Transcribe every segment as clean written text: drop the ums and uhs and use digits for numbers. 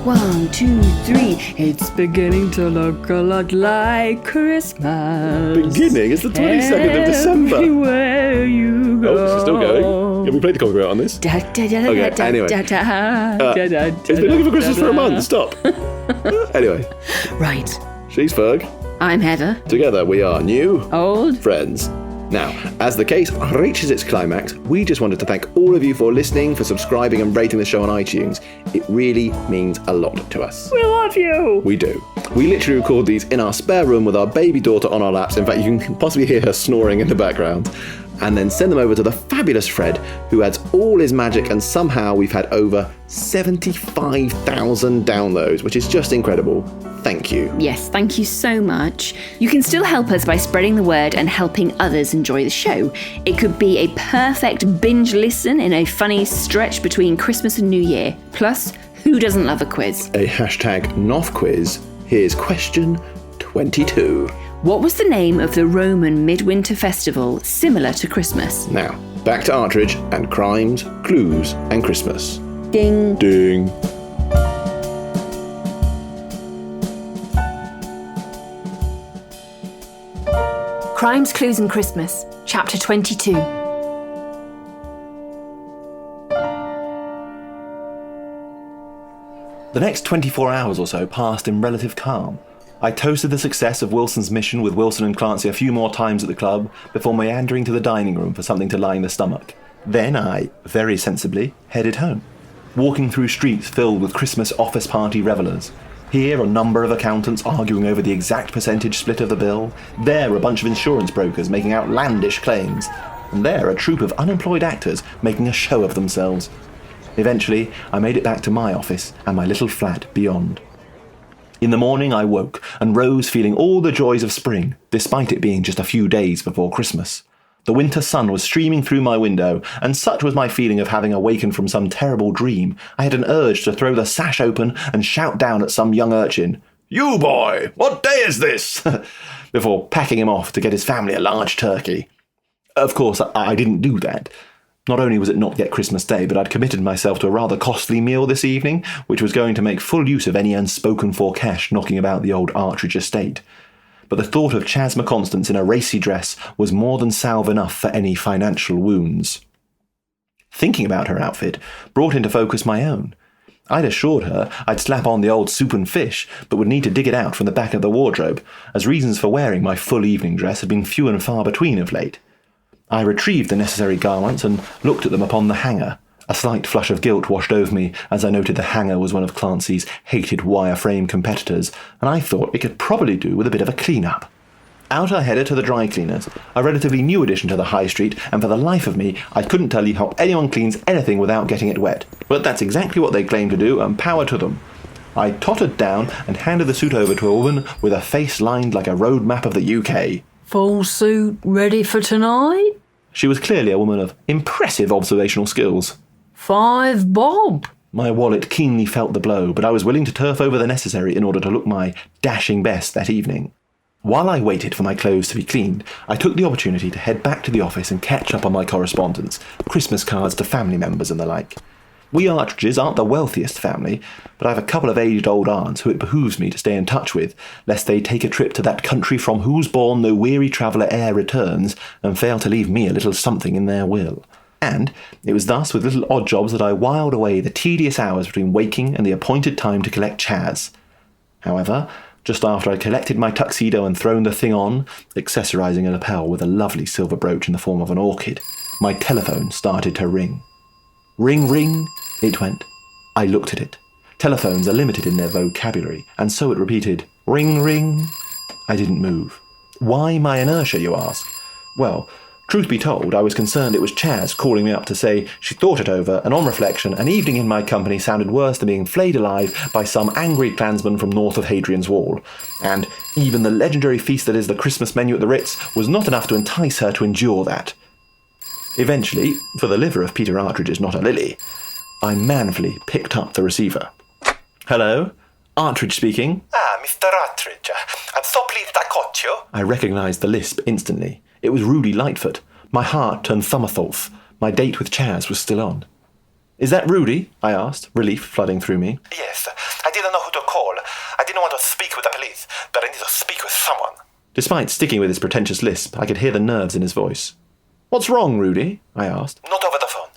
1, 2, 3. It's beginning to look a lot like Christmas. Beginning? It's the 22nd of December. Everywhere you go. Oh, it's still going. Yeah, we played the copyright on this. Okay, anyway. It's been looking for Christmas for a month. Stop. Anyway. Right. She's Ferg. I'm Heather. Together we are new Old friends. Now, as the case reaches its climax, we just wanted to thank all of you for listening, for subscribing and rating the show on iTunes. It really means a lot to us. We love you. We do. We literally record these in our spare room with our baby daughter on our laps. In fact, you can possibly hear her snoring in the background. And then send them over to the fabulous Fred, who adds all his magic, and somehow we've had over 75,000 downloads, which is just incredible. Thank you. Yes, thank you so much. You can still help us by spreading the word and helping others enjoy the show. It could be a perfect binge listen in a funny stretch between Christmas and New Year. Plus, who doesn't love a quiz? A #NOF quiz. Here's question 22. What was the name of the Roman midwinter festival similar to Christmas? Now, back to Artridge and crimes, clues, and Christmas. Ding. Ding. Crimes, Clues and Christmas, Chapter 22. The next 24 hours or so passed in relative calm. I toasted the success of Wilson's mission with Wilson and Clancy a few more times at the club before meandering to the dining room for something to line the stomach. Then I, very sensibly, headed home, walking through streets filled with Christmas office party revellers. Here a number of accountants arguing over the exact percentage split of the bill, there a bunch of insurance brokers making outlandish claims, and there a troupe of unemployed actors making a show of themselves. Eventually, I made it back to my office and my little flat beyond. In the morning I woke and rose feeling all the joys of spring, despite it being just a few days before Christmas. The winter sun was streaming through my window, and such was my feeling of having awakened from some terrible dream, I had an urge to throw the sash open and shout down at some young urchin, "You boy, what day is this?" before packing him off to get his family a large turkey. Of course, I didn't do that. Not only was it not yet Christmas Day, but I'd committed myself to a rather costly meal this evening, which was going to make full use of any unspoken-for cash knocking about the old Artridge estate. But the thought of Chas McConstance in a racy dress was more than salve enough for any financial wounds. Thinking about her outfit brought into focus my own. I'd assured her I'd slap on the old soup and fish, but would need to dig it out from the back of the wardrobe, as reasons for wearing my full evening dress had been few and far between of late. I retrieved the necessary garments and looked at them upon the hanger. A slight flush of guilt washed over me as I noted the hanger was one of Clancy's hated wireframe competitors, and I thought it could probably do with a bit of a clean-up. Out I headed to the dry cleaners, a relatively new addition to the high street, and for the life of me, I couldn't tell you how anyone cleans anything without getting it wet. But that's exactly what they claim to do, and power to them. I tottered down and handed the suit over to a woman with a face lined like a road map of the UK. Full suit ready for tonight? She was clearly a woman of impressive observational skills. $5 bob. My wallet keenly felt the blow, but I was willing to turf over the necessary in order to look my dashing best that evening. While I waited for my clothes to be cleaned, I took the opportunity to head back to the office and catch up on my correspondence, Christmas cards to family members and the like. We Artridges aren't the wealthiest family, but I have a couple of aged old aunts who it behooves me to stay in touch with, lest they take a trip to that country from whose bourne no weary traveller e'er returns, and fail to leave me a little something in their will. And it was thus with little odd jobs that I whiled away the tedious hours between waking and the appointed time to collect Chas. However, just after I'd collected my tuxedo and thrown the thing on, accessorising a lapel with a lovely silver brooch in the form of an orchid, my telephone started to ring. Ring, ring, it went. I looked at it. Telephones are limited in their vocabulary, and so it repeated, ring, ring. I didn't move. Why my inertia, you ask? Well, truth be told, I was concerned it was Chas calling me up to say she thought it over, and on reflection, an evening in my company sounded worse than being flayed alive by some angry clansman from north of Hadrian's Wall. And even the legendary feast that is the Christmas menu at the Ritz was not enough to entice her to endure that. Eventually, for the liver of Peter Artridge is not a lily, I manfully picked up the receiver. Hello? Artridge speaking. Mr. Artridge, I'm so pleased I caught you. I recognised the lisp instantly. It was Rudy Lightfoot. My heart turned somersaults. My date with Chas was still on. Is that Rudy? I asked, relief flooding through me. Yes, I did to speak with the police, but I need to speak with someone. Despite sticking with his pretentious lisp, I could hear the nerves in his voice. What's wrong, Rudy? I asked. Not over the phone.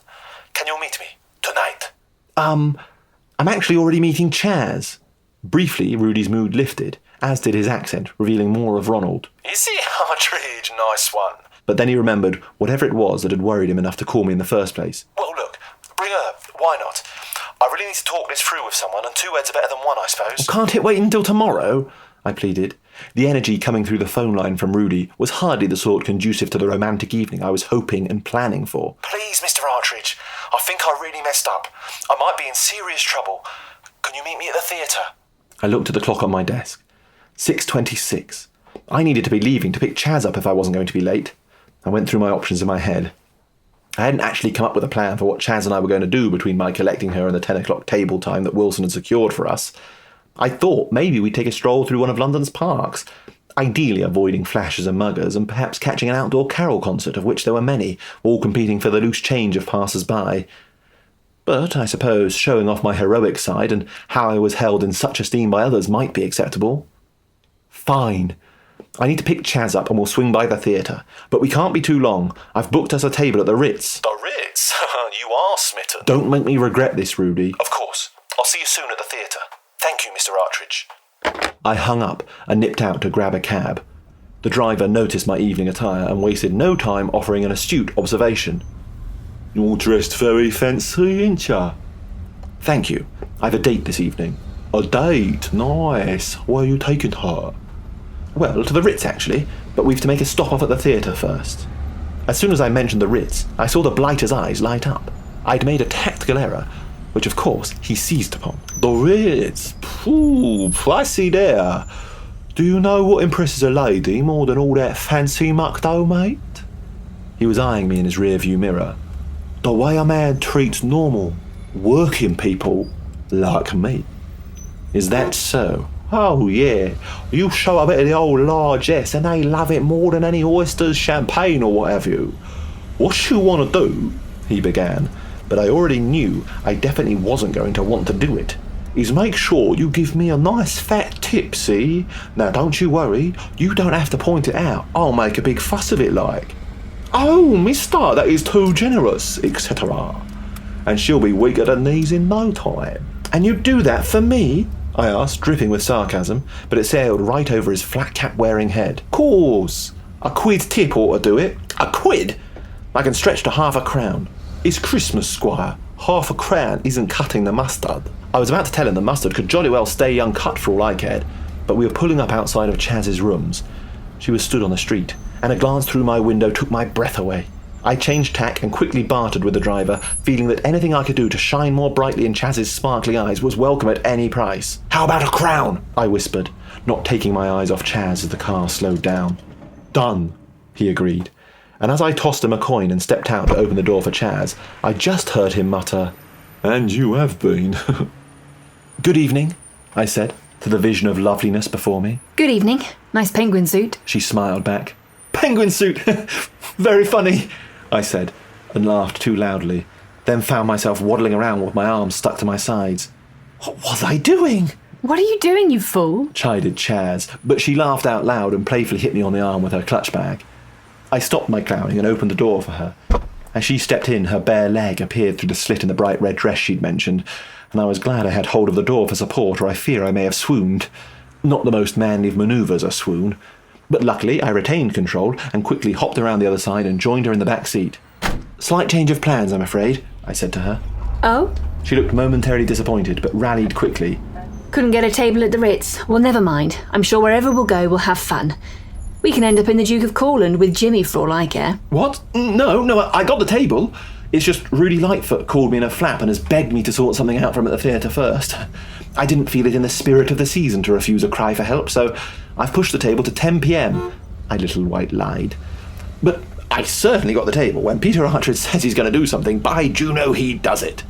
Can you meet me tonight? I'm actually already meeting Chaz. Briefly, Rudy's mood lifted, as did his accent, revealing more of Ronald. Is he, Artridge? Nice one. But then he remembered whatever it was that had worried him enough to call me in the first place. Well, look, bring her. Why not? I really need to talk this through with someone, and two heads are better than one, I suppose. Can't it wait until tomorrow? I pleaded. The energy coming through the phone line from Rudy was hardly the sort conducive to the romantic evening I was hoping and planning for. Please, Mr. Artridge, I think I really messed up. I might be in serious trouble. Can you meet me at the theatre? I looked at the clock on my desk. 6:26. I needed to be leaving to pick Chaz up if I wasn't going to be late. I went through my options in my head. I hadn't actually come up with a plan for what Chaz and I were going to do between my collecting her and the 10 o'clock table time that Wilson had secured for us. I thought maybe we'd take a stroll through one of London's parks, ideally avoiding flashers and muggers, and perhaps catching an outdoor carol concert, of which there were many, all competing for the loose change of passers-by. But I suppose showing off my heroic side and how I was held in such esteem by others might be acceptable. Fine. I need to pick Chaz up and we'll swing by the theatre. But we can't be too long. I've booked us a table at the Ritz. The Ritz? You are smitten. Don't make me regret this, Rudy. Of course. I'll see you soon at the theatre. Thank you, Mr. Artridge. I hung up and nipped out to grab a cab. The driver noticed my evening attire and wasted no time offering an astute observation. You're dressed very fancy, ain't ya? Thank you. I've a date this evening. A date? Nice. Where are you taking her? Well, to the Ritz, actually, but we've to make a stop off at the theatre first. As soon as I mentioned the Ritz, I saw the blighter's eyes light up. I'd made a tactical error, which of course he seized upon. The Ritz? Pooh, I see there. Do you know what impresses a lady more than all that fancy muck though, mate? He was eyeing me in his rear-view mirror. The way a man treats normal, working people like me. Is that so? Oh, yeah. You show a bit of the old largesse and they love it more than any oysters, champagne or what have you. What you want to do, he began, but I already knew I definitely wasn't going to want to do it, is make sure you give me a nice fat tip, see? Now don't you worry, you don't have to point it out. I'll make a big fuss of it like, oh, mister, that is too generous, etc. And she'll be weaker than these in no time. And you do that for me? I asked, dripping with sarcasm, but it sailed right over his flat-cap-wearing head. Course. A quid tip ought to do it. A quid? I can stretch to half a crown. It's Christmas, Squire. Half a crown isn't cutting the mustard. I was about to tell him the mustard could jolly well stay uncut for all I cared, but we were pulling up outside of Chaz's rooms. She was stood on the street, and a glance through my window took my breath away. I changed tack and quickly bartered with the driver, feeling that anything I could do to shine more brightly in Chaz's sparkly eyes was welcome at any price. How about a crown? I whispered, not taking my eyes off Chaz as the car slowed down. Done, he agreed, and as I tossed him a coin and stepped out to open the door for Chaz, I just heard him mutter, "And you have been." Good evening, I said, to the vision of loveliness before me. Good evening. Nice penguin suit. She smiled back. Penguin suit! Very funny, I said, and laughed too loudly, then found myself waddling around with my arms stuck to my sides. What was I doing? What are you doing, you fool? Chided Chaz, but she laughed out loud and playfully hit me on the arm with her clutch bag. I stopped my clowning and opened the door for her. As she stepped in, her bare leg appeared through the slit in the bright red dress she'd mentioned, and I was glad I had hold of the door for support, or I fear I may have swooned. Not the most manly of manoeuvres, a swoon. But luckily, I retained control and quickly hopped around the other side and joined her in the back seat. Slight change of plans, I'm afraid, I said to her. Oh? She looked momentarily disappointed, but rallied quickly. Couldn't get a table at the Ritz. Well, never mind. I'm sure wherever we'll go, we'll have fun. We can end up in the Duke of Courland with Jimmy for all I care. What? No, I got the table. It's just Rudy Lightfoot called me in a flap and has begged me to sort something out for him at the theatre first. I didn't feel it in the spirit of the season to refuse a cry for help, so I've pushed the table to 10 p.m. I little white lied. But I certainly got the table. When Peter Artridge says he's going to do something, by Juno, he does it.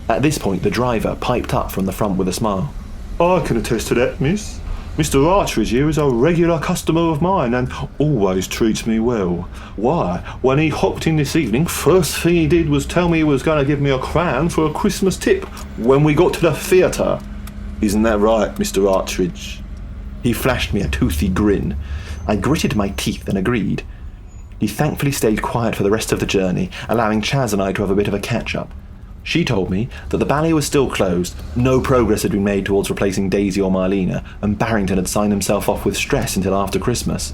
At this point, the driver piped up from the front with a smile. I can attest to that, miss. Mr. Artridge here is a regular customer of mine and always treats me well. Why, when he hopped in this evening, first thing he did was tell me he was going to give me a crown for a Christmas tip when we got to the theatre. Isn't that right, Mr. Artridge? He flashed me a toothy grin. I gritted my teeth and agreed. He thankfully stayed quiet for the rest of the journey, allowing Chaz and I to have a bit of a catch-up. She told me that the ballet was still closed, no progress had been made towards replacing Daisy or Marlena, and Barrington had signed himself off with stress until after Christmas.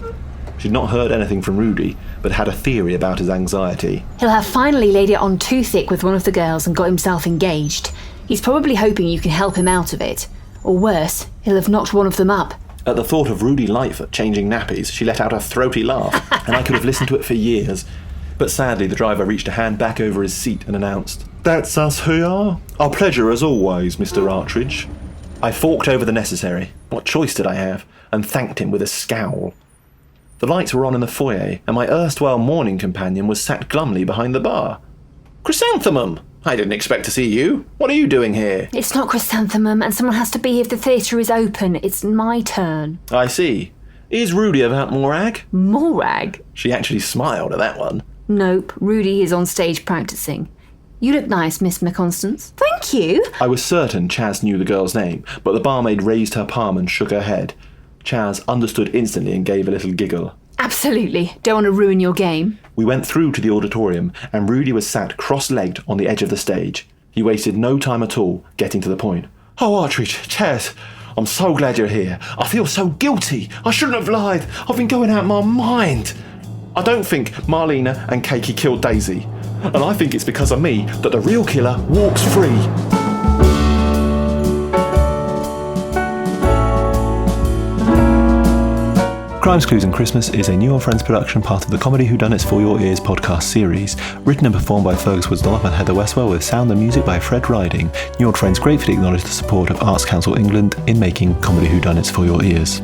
She'd not heard anything from Rudy, but had a theory about his anxiety. He'll have finally laid it on too thick with one of the girls and got himself engaged. He's probably hoping you can help him out of it. Or worse, he'll have knocked one of them up. At the thought of Rudy Lightfoot changing nappies, she let out a throaty laugh, and I could have listened to it for years. But sadly, the driver reached a hand back over his seat and announced, "That's us here. Our pleasure as always, Mr. Artridge." I forked over the necessary. What choice did I have? And thanked him with a scowl. The lights were on in the foyer, and my erstwhile morning companion was sat glumly behind the bar. "Chrysanthemum! I didn't expect to see you. What are you doing here?" It's not Chrysanthemum, and someone has to be if the theatre is open. It's my turn. "I see. Is Rudy about Morag?" Morag? She actually smiled at that one. Nope, Rudy is on stage practising. You look nice, Miss McConstance. Thank you. I was certain Chaz knew the girl's name, but the barmaid raised her palm and shook her head. Chaz understood instantly and gave a little giggle. Absolutely. Don't want to ruin your game. We went through to the auditorium, and Rudy was sat cross-legged on the edge of the stage. He wasted no time at all, getting to the point. "Oh, Artridge, Chaz, I'm so glad you're here. I feel so guilty. I shouldn't have lied. I've been going out my mind. I don't think Marlena and Cakey killed Daisy, and I think it's because of me that the real killer walks free." Crimes, Clues and Christmas is a New Old Friends production, part of the Comedy Whodunits for Your Ears podcast series. Written and performed by Feargus, Dunlop and Heather Westwell, with sound and music by Fred Riding. New Old Friends gratefully acknowledge the support of Arts Council England in making Comedy Whodunits for Your Ears.